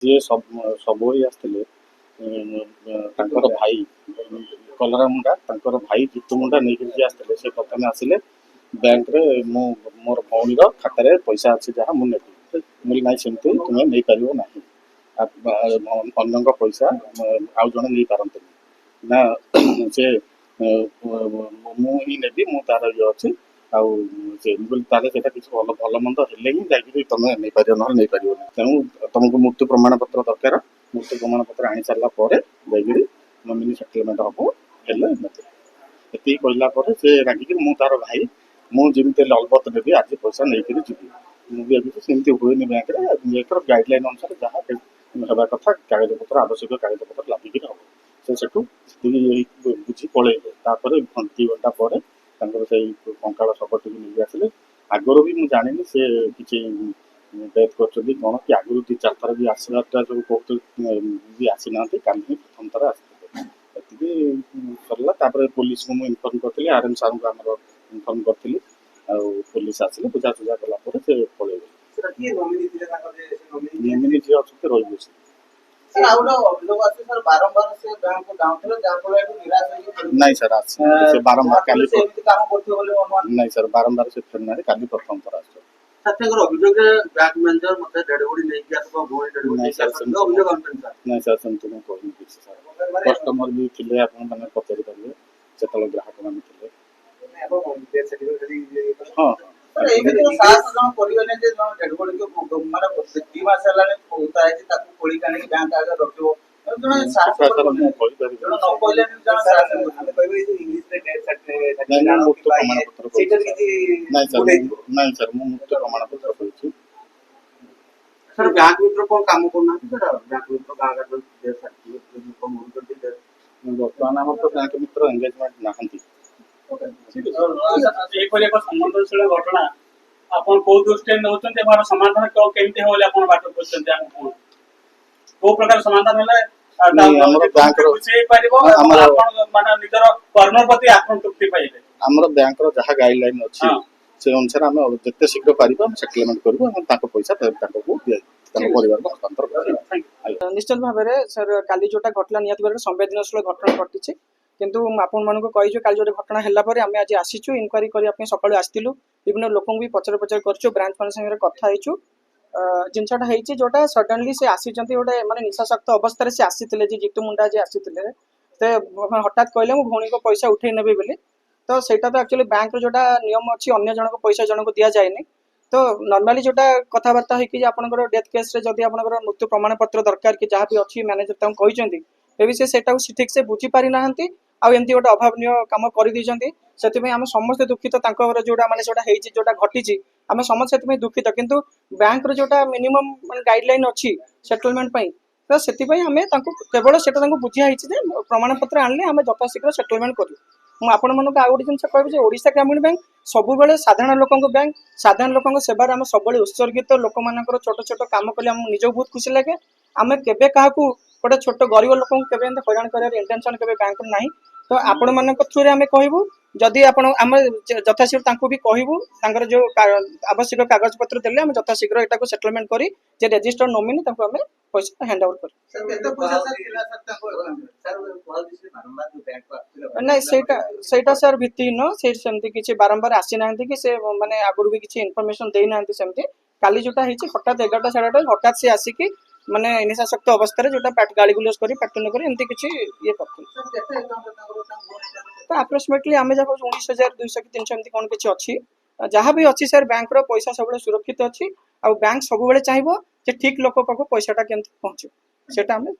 ଯିଏ ସବୁ ଆସିଥିଲେ ତାଙ୍କର ଭାଇ କଲରା ମୁଣ୍ଡା ତାଙ୍କର ଭାଇ ଜିତୁ ମୁଣ୍ଡା ନେଇକି ଯିଏ ଆସିଥିଲେ ସେ ପ୍ରଥମେ ଆସିଲେ ବ୍ୟାଙ୍କରେ ମୁଁ ମୋର ଭଉଣୀର ଖାତାରେ ପଇସା ଅଛି ଯାହା ମୁଁ ନେବି। ମୁଁ କହିଲି ନାଇଁ ସେମିତି ତୁମେ ନେଇପାରିବ ନାହିଁ, ଅନ୍ୟଙ୍କ ପଇସା ଆଉ ଜଣେ ନେଇପାରନ୍ତିନି ନା ସେ ମୁଁ ହିଁ ନେବି, ମୁଁ ତାର ଇଏ ଅଛି ଆଉ ସେ ମୁଁ କହିଲି ତାହେଲେ ସେଇଟା କିଛି ଭଲ ମନ୍ଦ ହେଲେ ହିଁ ଯାଇକି ତମେ ନେଇପାରିବ, ନହେଲେ ନେଇପାରିବନି। ତେଣୁ ତମକୁ ମୃତ୍ୟୁ ପ୍ରମାଣ ପତ୍ର ଦରକାର, ମୃତ୍ୟୁ ପ୍ରମାଣ ପତ୍ର ଆଣି ସାରିଲା ପରେ ଯାଇକିରି ନୋମିନି ସେଟଲମେଣ୍ଟ ହବ, ହେଲେ ନେବେ। ଏତିକି କହିଲା ପରେ ସେ ରାଗିକି ମୁଁ ତାର ଭାଇ ମୁଁ ଯେମିତି ହେଲେ ଅଲବତ ନେବି, ଆଜି ପଇସା ନେଇକିରି ଯିବି। ମୁଁ ବି ଏବେ ସେମିତି ହୁଏନି ବ୍ୟାଙ୍କରେ, ବ୍ୟାଙ୍କର ଗାଇଡଲାଇନ ଅନୁସାରେ ଯାହା ହେବା କଥା କାଗଜପତ୍ର ଆବଶ୍ୟକ କାଗଜପତ୍ର ଲାଗିକିରି ହବ। ସେ ସେଠୁ ବୁଝି ପଳେଇଲେ। ତାପରେ 2 ଘଣ୍ଟା ପରେ ତାଙ୍କର ସେଇ କଙ୍କାଳ ଶବଟିକୁ ନେଇକି ଆସିଲେ। ଆଗରୁ ବି ମୁଁ ଜାଣିନି ସେ କିଛି ଡେଥ୍ କରିଛନ୍ତି କ'ଣ, କି ଆଗରୁ 2-4 ଥର ବି ଆସିବାଟା ଯୋଉ କହୁଥିଲେ ବି ଆସିନାହାନ୍ତି, କାଲି ହିଁ ପ୍ରଥମ ଥର ଆସିଥିଲେ। ଏତିକି ସରିଲା। ତାପରେ ପୋଲିସକୁ ମୁଁ ଇନଫର୍ମ କରିଥିଲି, ଆର୍ଏମ୍ ସାର୍ଙ୍କୁ ଆମର ଇନଫର୍ମ କରିଥିଲି, ଆଉ ପୋଲିସ ଆସିଲେ ବୁଝାସୁଝା କଲା ପରେ ସେ ପଳେଇଲେ। ନୋମିନି ଯିଏ ଅଛନ୍ତି ରହିବେ ସେ। ନାଇଁ ସାର୍ ଆସିନାହାନ୍ତି ସେ ବାରମ୍ବାର, କାଲି ନାଇଁ ସାର୍ ବାରମ୍ବାର ସେ ଫେରିନାହାନ୍ତି, କାଲି ପ୍ରଥମ ଥର ଆସିଛନ୍ତି। ନାଇଁ ସାର୍ ସେମିତି ମୁଁ କହିନି କିଛି ସାର୍। କଷ୍ଟମର ବି ଥିଲେ, ଆପଣ ମାନେ ପଚାରି ପାରିବେ ଯେତେବେଳେ ଗ୍ରାହକ ମାନେ ଥିଲେ। ହଁ ନାଇଁ ସାର୍ ମୁଁ ମୃତ୍ୟୁ ପ୍ରମାଣ ପତ୍ର କହିଛି। ବ୍ୟାଙ୍କ ଭିତରେ କଣ କାମ କରୁନାହାନ୍ତି ବର୍ତ୍ତମାନ ଆମର ତ ବ୍ୟାଙ୍କ ମିତ୍ର ଏଙ୍ଗେଜମେଣ୍ଟ ନାହାନ୍ତି। ଏପରି ଏକ ସମ୍ବେଦନଶୀଳ ଘଟଣା ଆପଣ କୋଉ ଦୃଷ୍ଟିରେ ନେଉଛନ୍ତି, ଏହାର ସମାଧାନ କେମିତି ହେବ ବୋଲି ଆପଣ ବାଟ କରୁଛନ୍ତି? କୋଉ ପ୍ରକାର ସମାଧାନ ହେଲେ ଆମର ବ୍ୟାଙ୍କର ମାନେ ନିଜର କର୍ମ ପ୍ରତି ଆପଣ ତୃପ୍ତି ପାଇବେ? ଆମର ବ୍ୟାଙ୍କର ଯାହା ଗାଇଡଲାଇନ ଅଛି ସେ ଅନୁସାରେ ଆମେ ଯେତେ ଶୀଘ୍ର ପାରିବା ଆମେ ସେଟଲମେଣ୍ଟ କରିବୁ ଏବଂ ତାଙ୍କ ପଇସା ତାଙ୍କୁ ତାଙ୍କ ପରିବାରକୁ ହସ୍ତାନ୍ତର କରିବୁ। ନିଶ୍ଚିତ ଭାବରେ ସାର୍ କାଲି ଯୋଉଟା ଘଟଲା ନିହାତି ଭାବରେ ସମ୍ବେଦନଶୀଳ ଘଟଣା ଘଟିଛି, କିନ୍ତୁ ଆପଣମାନଙ୍କୁ କହିଛୁ କାଲି ଯୋଉଟା ଘଟଣା ହେଲା ପରେ ଆମେ ଆଜି ଆସିଛୁ ଇନକ୍ୱାରି କରିବା ପାଇଁ। ସକାଳୁ ଆସିଥିଲୁ, ବିଭିନ୍ନ ଲୋକଙ୍କୁ ବି ପଚରା କରିଛୁ, ବ୍ରାଞ୍ଚ ମାନଙ୍କ ସାଙ୍ଗରେ କଥା ହେଇଛୁ। ଜିନିଷଟା ହେଇଛି ଯୋଉଟା ସଡନଲି ସେ ଆସିଛନ୍ତି ଗୋଟେ ମାନେ ନିଶାସକ୍ତ ଅବସ୍ଥାରେ ସେ ଆସିଥିଲେ, ଯେ ଜିତୁ ମୁଣ୍ଡା ଯିଏ ଆସିଥିଲେ ସେ ହଠାତ୍ କହିଲେ ମୁଁ ଭଉଣୀଙ୍କ ପଇସା ଉଠେଇ ନେବି ବୋଲି। ତ ସେଇଟା ତ ଆକ୍ଚୁଆଲି ବ୍ୟାଙ୍କର ଯୋଉଟା ନିୟମ ଅଛି, ଅନ୍ୟ ଜଣଙ୍କ ପଇସା ଜଣଙ୍କୁ ଦିଆଯାଏନି। ତ ନର୍ମାଲି ଯୋଉଟା କଥାବାର୍ତ୍ତା ହେଇକି ଆପଣଙ୍କର ଡେଥ୍ କେସ୍ରେ ଯଦି ଆପଣଙ୍କର ମୃତ୍ୟୁ ପ୍ରମାଣ ପତ୍ର ଦରକାର କି ଯାହା ବି ଅଛି ମ୍ୟାନେଜର ତାଙ୍କୁ କହିଛନ୍ତି, ଏବେ ସେ ସେଇଟାକୁ ଠିକ୍ ସେ ବୁଝି ପାରିନାହାନ୍ତି ଆଉ ଏମିତି ଗୋଟେ ଅଭାବନୀୟ କାମ କରିଦେଇଛନ୍ତି। ସେଥିପାଇଁ ଆମେ ସମସ୍ତେ ଦୁଃଖିତ, ତାଙ୍କର ଯୋଉଟା ମାନେ ଯୋଉଟା ହେଇଛି ଯୋଉଟା ଘଟିଛି ଆମେ ସମସ୍ତେ ସେଥିପାଇଁ ଦୁଃଖିତ। କିନ୍ତୁ ବ୍ୟାଙ୍କର ଯୋଉଟା ମିନିମମ୍ ମାନେ ଗାଇଡଲାଇନ ଅଛି ସେଟଲମେଣ୍ଟ ପାଇଁ, ତ ସେଥିପାଇଁ ଆମେ ତାଙ୍କୁ କେବଳ ସେଟା ତାଙ୍କୁ ବୁଝିଆ ହେଇଛି ଯେ ପ୍ରମାଣପତ୍ର ଆଣିଲେ ଆମେ ଯଥାଶୀଘ୍ର ସେଟଲମେଣ୍ଟ କରିବୁ। ମୁଁ ଆପଣମାନଙ୍କୁ ଆଉ ଗୋଟେ ଜିନିଷ କହିବି ଯେ ଓଡ଼ିଶା ଗ୍ରାମୀଣ ବ୍ୟାଙ୍କ ସବୁବେଳେ ସାଧାରଣ ଲୋକଙ୍କ ବ୍ୟାଙ୍କ, ସାଧାରଣ ଲୋକଙ୍କ ସେବାରେ ଆମେ ସବୁବେଳେ ଉତ୍ସର୍ଗିତ। ଲୋକମାନଙ୍କର ଛୋଟ ଛୋଟ କାମ କଲେ ଆମକୁ ନିଜକୁ ବହୁତ ଖୁସି ଲାଗେ। ଆମେ କେବେ କାହାକୁ ଗୋଟେ ଛୋଟ ଗରିବ ଲୋକଙ୍କୁ କେବେ ଏମିତି ହଇରାଣ କରିବାର ଇଣ୍ଟେନସନ କେବେ ବ୍ୟାଙ୍କର ନାହିଁ। ତ ଆପଣମାନଙ୍କ ଥ୍ରୁରେ ଆମେ କହିବୁ, ଯଦି ଆପଣ ଆମେ ଯଥାଶୀଘ୍ର ତାଙ୍କୁ ବି କହିବୁ ତାଙ୍କର ଯୋଉ ଆବଶ୍ୟକ କାଗଜପତ୍ର ଦେଲେ ଆମେ ଯଥାଶୀଘ୍ର ଏଟାକୁ ସେଟଲମେଣ୍ଟ କରି ଯେ ରେଜିଷ୍ଟର ନୋମିନି ତାଙ୍କୁ ଆମେ ପଇସା ହ୍ୟାଣ୍ଡ ଓଭର କରିବୁ। ନାଇଁ ସେଇଟା ସାର୍ ଭିତ୍ତିହୀନ। ସେ ସେମିତି କିଛି ବାରମ୍ବାର ଆସିନାହାନ୍ତି କି ସେ ମାନେ ଆଗରୁ ବି କିଛି ଇନଫର୍ମେସନ ଦେଇନାହାନ୍ତି ସେମିତି। କାଲି ଯୋଉଟା ହେଇଛି ହଠାତ୍ 11ଟା 11:30 ହଠାତ୍ ସେ ଆସିକି ମାନେ ନିଶାସକ୍ତ ଅବସ୍ଥାରେ ଯୋଉଟା ଗାଳି ଗୁଲଜ କରି ପାଟିତୁଣ୍ଡ କରି ଏମିତି କିଛି ଇଏ କରିଥିଲେ। ତ ଆପ୍ରୋକ୍ସିମେଟଲି ଆମେ ଯାହା କହୁଛୁ 19,200 କି 300 ଏମିତି କ'ଣ କିଛି ଅଛି। ଯାହା ବି ଅଛି ସାର୍ ବ୍ୟାଙ୍କର ପଇସା ସବୁବେଳେ ସୁରକ୍ଷିତ ଅଛି, ଆଉ ବ୍ୟାଙ୍କ ସବୁବେଳେ ଚାହିଁବ ଯେ ଠିକ ଲୋକ ପାଖକୁ ପଇସାଟା କେମିତି ପହଞ୍ଚିବ, ସେଟା ଆମେ